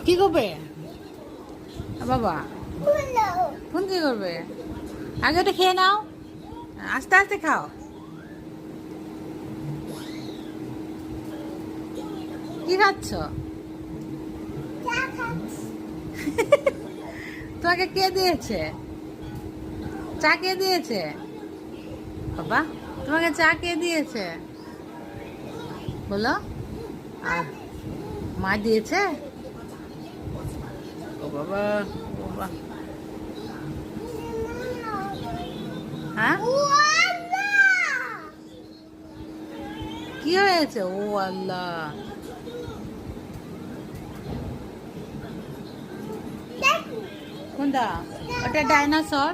কি করবে বাবা? ফোন কি করবে? আগে ওটা খেয়ে নাও, আস্তে আস্তে খাও। কি খাচ্ছ? তোমাকে কে দিয়েছে? চা কে দিয়েছে বাবা? তোমাকে চা কে দিয়েছে বলো? আর মা দিয়েছে? ও বাবা, ও বাবা। হ্যাঁ, কি হয়েছে? ও আল্লাহ, কোনটা? ওটা ডাইনোসর।